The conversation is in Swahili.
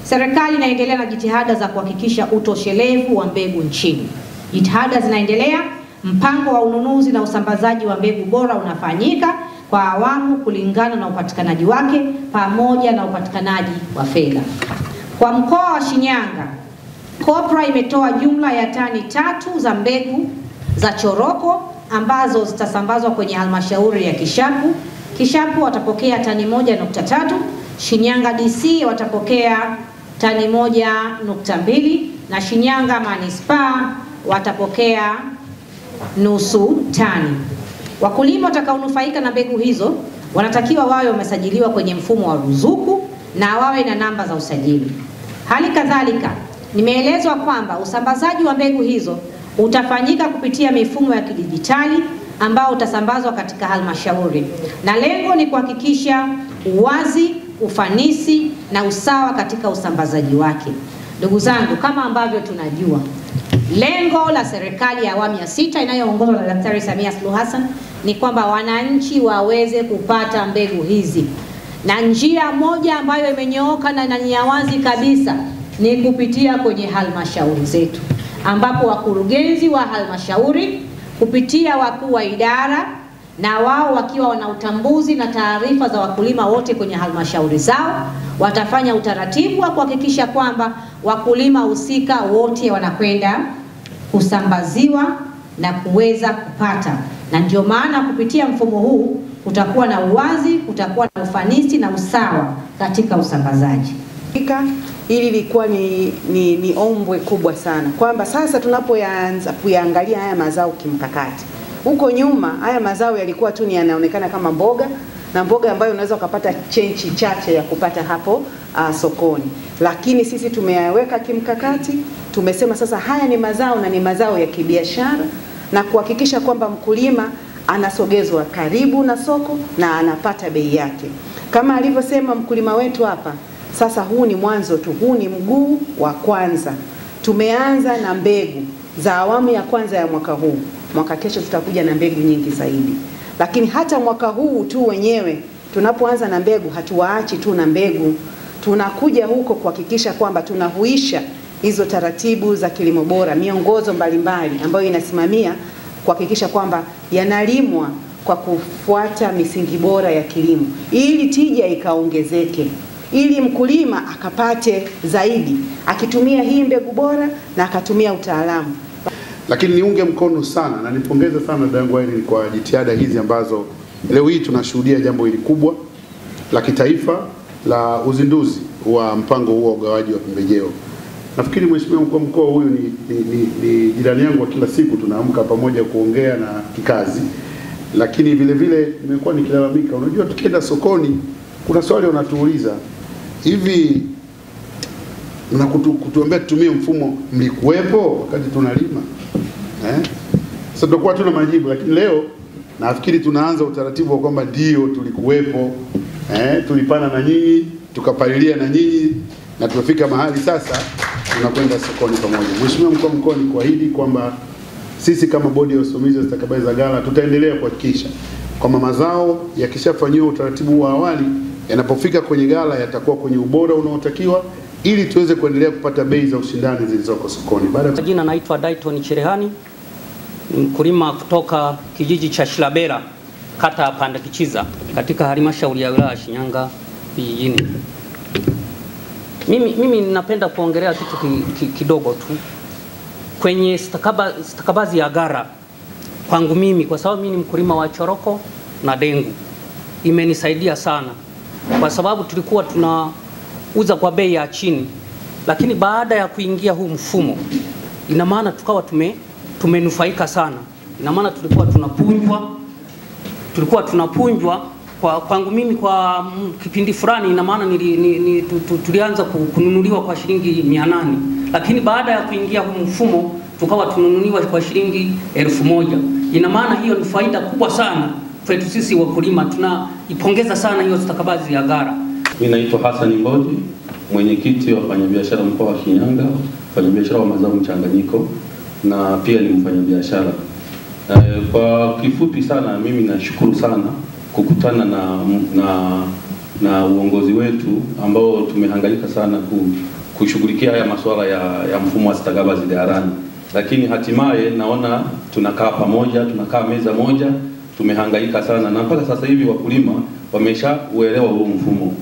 serikali inaendelea na jitihada za kuhakikisha utoshelevu wa mbegu nchini. Jitihada zinaendelea, mpango wa ununuzi na usambazaji wa mbegu bora unafanyika kwa awamu kulingana na upatikanaji wake pamoja na upatikanaji wa fedha. Kwa mkoa wa Shinyanga, COPRA imetoa jumla ya tani 3 za mbegu za choroko ambazo zitasambazwa kwenye halmashauri ya Kishapu. Kishapu watapokea tani 1.3, Shinyanga DC watapokea tani 1.2 na Shinyanga Manispaa watapokea nusu tani. Wakulima watakaonufaika na mbegu hizo wanatakiwa wawe wamesajiliwa kwenye mfumo wa ruzuku na wawe na namba za usajili. Hali kadhalika, nimeelezwa kwamba usambazaji wa mbegu hizo utafanyika kupitia mifumo ya kidijitali ambao utasambazwa katika halmashauri, na lengo ni kuhakikisha uwazi, ufanisi na usawa katika usambazaji wake. Ndugu zangu, kama ambavyo tunajua, lengo la serikali ya awamu ya 6 inayoongozwa na Daktari Samia Suluhu Hassan ni kwamba wananchi waweze kupata mbegu hizi, na njia moja ambayo imenyooka na ni ya wazi kabisa ni kupitia kwenye halmashauri zetu, ambapo wakurugenzi wa halmashauri kupitia wakuu wa idara na wao wakiwa wana utambuzi na taarifa za wakulima wote kwenye halmashauri zao watafanya utaratibu wa kuhakikisha kwamba wakulima husika wote wanakwenda kusambaziwa na kuweza kupata. Na ndio maana kupitia mfumo huu kutakuwa na uwazi, kutakuwa na ufanisi na usawa katika usambazaji. Hili lilikuwa ni ombwe kubwa sana kwamba sasa tunapoanza kuyaangalia haya mazao kimkakati. Huko nyuma haya mazao yalikuwa tu yanaonekana kama mboga, na mboga ambayo unaweza ukapata chenchi chache ya kupata hapo sokoni. Lakini sisi tumeyaweka kimkakati, tumesema sasa haya ni mazao na ni mazao ya kibiashara, na kuhakikisha kwamba mkulima anasogezwa karibu na soko na anapata bei yake. Kama alivyosema mkulima wetu hapa, sasa huu ni mwanzo tu, huu ni mguu wa kwanza. Tumeanza na mbegu za awamu ya kwanza ya mwaka huu. Mwaka kesho tutakuja na mbegu nyingi zaidi. Lakini hata mwaka huu tu wenyewe tunapoanza na mbegu, hatuwaachi tu na mbegu. Tunakuja huko kuhakikisha kwamba tunahuisha hizo taratibu za kilimo bora, miongozo mbalimbali ambayo inasimamia kuhakikisha kwamba yanalimwa kwa kufuata misingi bora ya kilimo, ili tija ikaongezeke, ili mkulima akapate zaidi akitumia hii mbegu bora na akatumia utaalamu. Lakini niunge mkono sana na nipongeze sana dadangu Irene kwa jitihada hizi ambazo leo hii tunashuhudia jambo hili kubwa la kitaifa la uzinduzi wa mpango huo wa ugawaji wa pembejeo. Nafikiri mheshimiwa mkuu wa mkoa huyu ni jirani yangu wa kila siku, tunaamka pamoja kuongea na kikazi. Lakini vile vile nimekuwa nikilalamika, unajua tukienda sokoni kuna swali wanatuuliza, hivi na kutuambia tutumie mfumo, mlikuwepo wakati tunalima? Sasa tutakuwa tuna majibu, lakini leo nafikiri tunaanza utaratibu wa kwamba ndio tulikuwepo, tulipana na nyinyi, tukapalilia na nyinyi, na tumefika mahali sasa tunakwenda sokoni pamoja. Mheshimiwa mkuu wa mkoa, ni kuahidi kwamba sisi kama bodi ya usimamizi wa stakabadhi za ghala tutaendelea kuhakikisha kwamba mazao yakishafanyiwa utaratibu wa awali, yanapofika kwenye ghala yatakuwa kwenye ubora unaotakiwa, ili tuweze kuendelea kupata bei za ushindani zilizoko sokoni. Kwa jina naitwa Dayton Cherehani, ni mkulima kutoka kijiji cha Shilabera, kata ya Pandakichiza, katika halmashauri ya wilaya Shinyanga vijijini. Mimi ninapenda kuongelea kitu kidogo tu kwenye stakabadhi ya ghala. Kwangu mimi, kwa sababu mimi ni mkulima wa choroko na dengu, imenisaidia sana kwa sababu tulikuwa tunauza kwa bei ya chini, lakini baada ya kuingia huu mfumo, ina maana tukawa tumenufaika sana. Ina maana tulikuwa tunapunjwa kwangu mimi kwa kipindi fulani, ina maana tulianza kununuliwa kwa shilingi 800, lakini baada ya kuingia huu mfumo tukawa tununuliwa kwa shilingi 1000. Ina maana hiyo ni faida kubwa sana kwetu sisi wakulima. Tunaipongeza sana hiyo stakabadhi ya ghala. Mimi naitwa Hassan Mboji, mwenyekiti wa wafanyabiashara mkoa wa Shinyanga, wafanyabiashara wa mazao mchanganyiko, na pia ni mfanyabiashara. Kwa kifupi sana, mimi nashukuru sana kukutana na uongozi wetu ambao tumehangaika sana kushughulikia haya masuala ya mfumo wa stakabadhi ghalani, lakini hatimaye naona tunakaa pamoja, tunakaa meza moja, tumehangaika sana na mpaka sasa hivi wakulima wameshauelewa huo mfumo.